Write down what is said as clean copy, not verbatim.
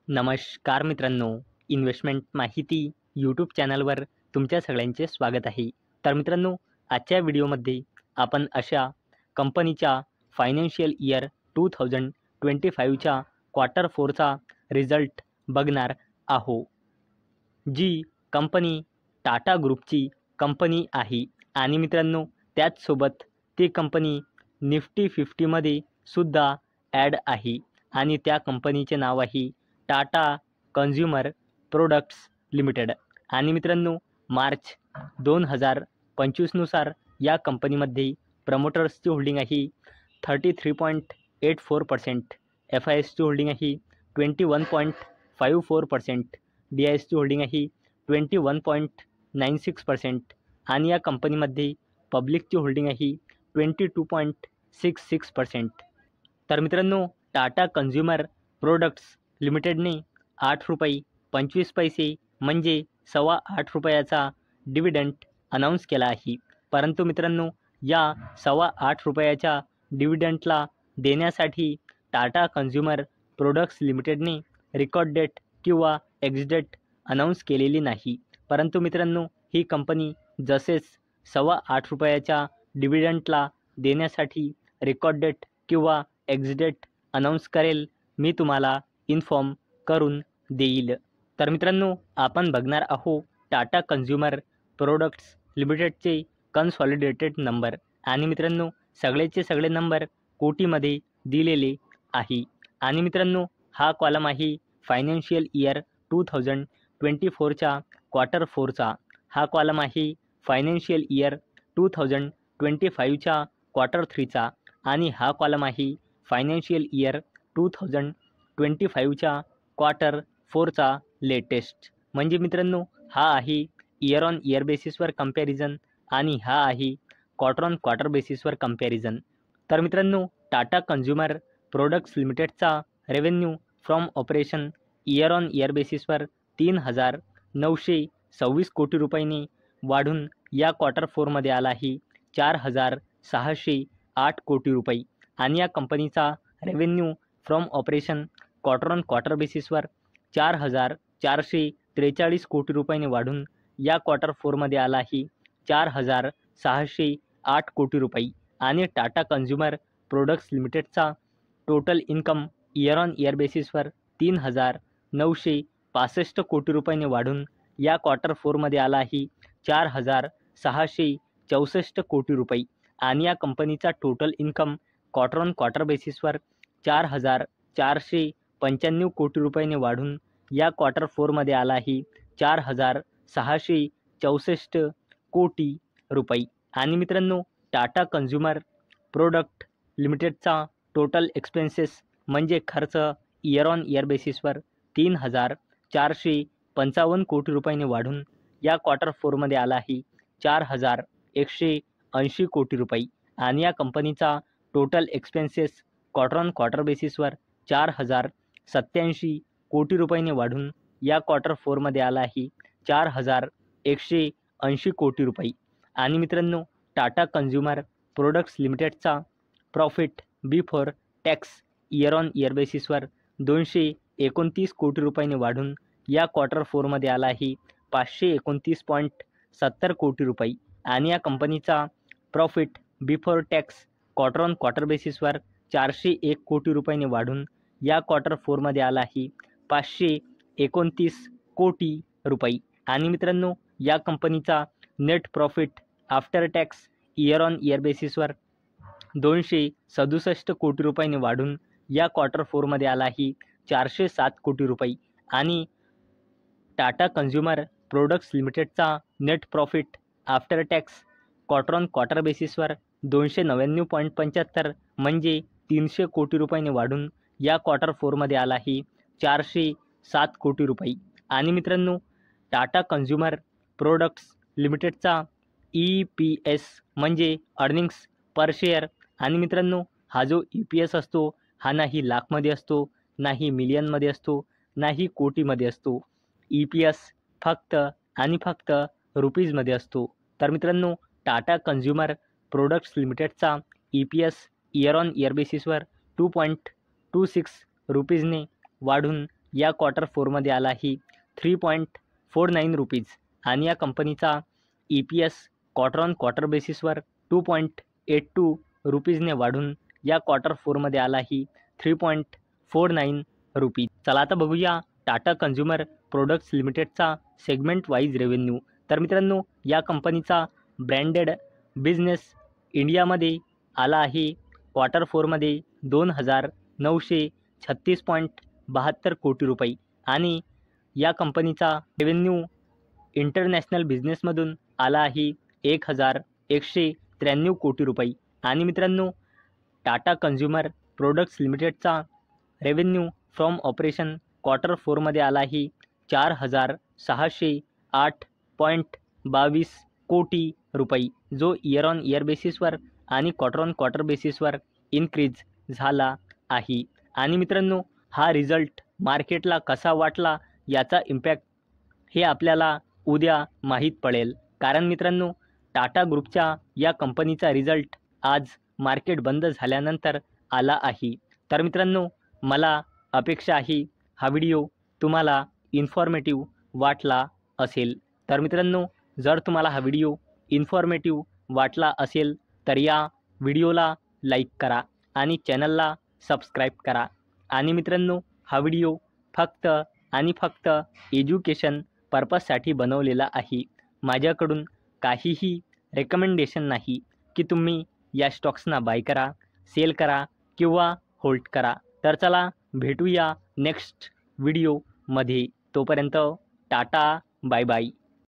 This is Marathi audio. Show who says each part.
Speaker 1: नमस्कार मित्रांनो, इन्व्हेस्टमेंट माहिती यूट्यूब चॅनलवर तुमच्या सगळ्यांचे स्वागत आहे. तर मित्रांनो, आजच्या व्हिडिओमध्ये आपण अशा कंपनीच्या फायनान्शियल इयर 2025च्या क्वार्टर 4चा रिझल्ट बघणार आहोत. जी कंपनी टाटा ग्रुपची कंपनी आहे आणि मित्रांनो त्याचसोबत ती कंपनी निफ्टी 50मध्ये सुद्धा ॲड आहे आणि त्या कंपनीचे नाव आहे टाटा कन्झ्युमर प्रोडक्ट्स लिमिटेड. आणि मित्रांनो मार्च 2025 नुसार या कंपनीमध्ये प्रमोटर्सची होल्डिंग आहे 33.84%, FISची होल्डिंग आहे 21.54%, DISची होल्डिंग आहे 21.96% आणि या कंपनीमध्ये पब्लिकची होल्डिंग आहे 22.66%. तर मित्रांनो टाटा कन्झ्युमर प्रोडक्ट्स लिमिटेडने 8 रुपये 25 पैसे म्हणजे ₹8.25 डिव्हिडंड अनाऊन्स केला आहे. परंतु मित्रांनो या ₹8.25 डिव्हिडंडला देण्यासाठी टाटा कन्झ्युमर प्रोडक्ट्स लिमिटेडने रेकॉर्ड डेट किंवा एक्स डेट अनाऊन्स केलेली नाही. परंतु मित्रांनो ही कंपनी जसेच ₹8.25 डिव्हिडंडला देण्यासाठी रेकॉर्ड डेट किंवा एक्स डेट अनाऊन्स करेल मी तुम्हाला इन्फॉर्म करून देईल. तर मित्रांनो आपण बघणार आहोत टाटा कन्झ्युमर प्रोडक्ट्स लिमिटेडचे कन्सॉलिडेटेड नंबर आणि मित्रांनो सगळेचे सगळे नंबर कोटीमध्ये दिलेले आहे. आणि मित्रांनो हा कॉलम आहे फायनान्शियल इयर 2024च्या क्वार्टर 4चा. हा कॉलम आहे फायनान्शियल इयर 2025च्या क्वार्टर 3चा आणि हा कॉलम आहे फायनान्शियल इयर 2025च्या क्वार्टर 4चा लेटेस्ट. म्हणजे मित्रांनो हा आहे इयर ऑन इयर बेसिसवर कंपॅरिझन आणि हा आहे क्वार्टर ऑन क्वार्टर बेसिसवर कंपॅरिझन. तर मित्रांनो टाटा कन्झ्युमर प्रोडक्ट्स लिमिटेडचा revenue from operation year on year बेसिसवर 3,926 कोटी रुपयांनी वाढून या क्वार्टर 4मध्ये आला आहे 4,608 कोटी रुपये आणि या कंपनीचा revenue from operation quarter on quarter बेसिसवर 4,443 कोटी रुपयांनी वाढून या क्वार्टर 4मध्ये आला आहे 4,608 कोटी रुपये आणि टाटा कन्झ्युमर प्रोडक्ट्स लिमिटेडचा total income year on year बेसिसवर 3,965 कोटी रुपयांनी वाढून या क्वार्टर 4मध्ये आला आहे 4,664 कोटी रुपये आणि या कंपनीचा total income quarter on quarter बेसिसवर 4,495 कोटी रुपयांनी वाढून या क्वार्टर 4मध्ये आला आहे 4,664 कोटी रुपये. आणि मित्रांनो टाटा कन्झ्युमर प्रोडक्ट लिमिटेडचा टोटल एक्सपेन्सेस म्हणजे खर्च इयर ऑन इयर बेसिसवर 3,455 कोटी रुपयांनी वाढून या क्वार्टर 4मध्ये आला आहे 4,180 कोटी रुपये आणि या कंपनीचा total expenses quarter on quarter बेसिसवर 4,087 कोटी रुपयांनी वाढून या क्वार्टर 4मध्ये आला आहे 4,180 कोटी रुपये. आणि मित्रांनो टाटा कन्झ्युमर प्रोडक्ट्स लिमिटेडचा profit before tax year on year बेसिसवर 229 कोटी रुपयांनी वाढून या क्वार्टर 4मध्ये आला आहे 529.70 कोटी रुपये आणि या कंपनीचा profit before tax quarter on quarter बेसिसवर 401 कोटी रुपयांनी वाढून या क्वार्टर 4मध्ये आला आहे 529 कोटी रुपये. आणि मित्रांनो या कंपनीचा net profit after tax year on year बेसिसवर 267 कोटी रुपयांनी वाढून या क्वार्टर 4मध्ये आला आहे 407 कोटी रुपये आणि टाटा कन्झ्युमर प्रोडक्ट्स लिमिटेडचा net profit after tax quarter on quarter बेसिसवर 299.75 म्हणजे 300 कोटी रुपयांनी वाढून या क्वार्टर 4मध्ये आला आहे 407 कोटी रुपये. आणि मित्रांनो टाटा कन्झ्युमर प्रोडक्ट्स लिमिटेडचा EPS म्हणजे अर्निंग्स पर शेअर. आणि मित्रांनो हा जो EPS असतो हा नाही लाखमध्ये असतो, नाही मिलियनमध्ये असतो, नाही कोटीमध्ये असतो. EPS फक्त आणि फक्त रुपीजमध्ये असतो. तर मित्रांनो टाटा कन्झ्युमर प्रोडक्ट्स लिमिटेडचा EPS इयर ऑन इयर बेसिसवर 2.26 रुपीजने वाढून या क्वार्टर फोरमध्ये आला आहे 3.49 रुपीज आणि या कंपनीचा EPS क्वार्टर ऑन क्वार्टर बेसिसवर 2.82 रुपीजने वाढून या क्वार्टर फोरमध्ये आला आहे 3.49 रुपीज. चला आता बघूया टाटा कन्झ्युमर प्रोडक्ट्स लिमिटेडचा सेगमेंट वाईज रेव्हेन्यू. तर मित्रांनो, या कंपनीचा ब्रँडेड बिझनेस इंडियामध्ये आला आहे क्वार्टर फोरमध्ये 2,936.72 कोटी रुपये आणि या कंपनीचा रेव्हेन्यू इंटरनॅशनल बिझनेसमधून आला आहे 1,193 कोटी रुपये. आणि मित्रांनो, टाटा कन्झ्युमर प्रोडक्ट्स लिमिटेडचा रेव्हेन्यू फ्रॉम ऑपरेशन क्वार्टर फोरमध्ये आला आहे 4,608.22 कोटी रुपये, जो इयर ऑन इयर बेसिसवर आणि क्वार्टर ऑन क्वार्टर बेसिसवर इन्क्रीज झाला आहे. आणि मित्रांनो, हा रिझल्ट मार्केटला कसा वाटला याचा इम्पॅक्ट हे आपल्याला उद्या माहीत पडेल. कारण मित्रांनो, टाटा ग्रुपच्या या कंपनीचा रिझल्ट आज मार्केट बंद झाल्यानंतर आला आहे. तर मित्रांनो, मला अपेक्षा आहे हा व्हिडिओ तुम्हाला इन्फॉर्मेटिव्ह वाटला असेल. तर मित्रांनो, जर तुम्हाला हा व्हिडिओ इन्फॉर्मेटिव्ह वाटला असेल तर या व्हिडिओला लाईक करा आणि चॅनलला सबस्क्राईब करा. आणि मित्रांनो, हा व्हिडिओ फक्त आणि फक्त एज्युकेशन पर्पजसाठी बनवलेला आहे. माझ्याकडून काहीही रेकमेंडेशन नाही की तुम्ही या स्टॉक्सना बाय करा, सेल करा किंवा होल्ड करा. तर चला भेटूया नेक्स्ट व्हिडिओमध्ये. तोपर्यंत टाटा, बाय बाय.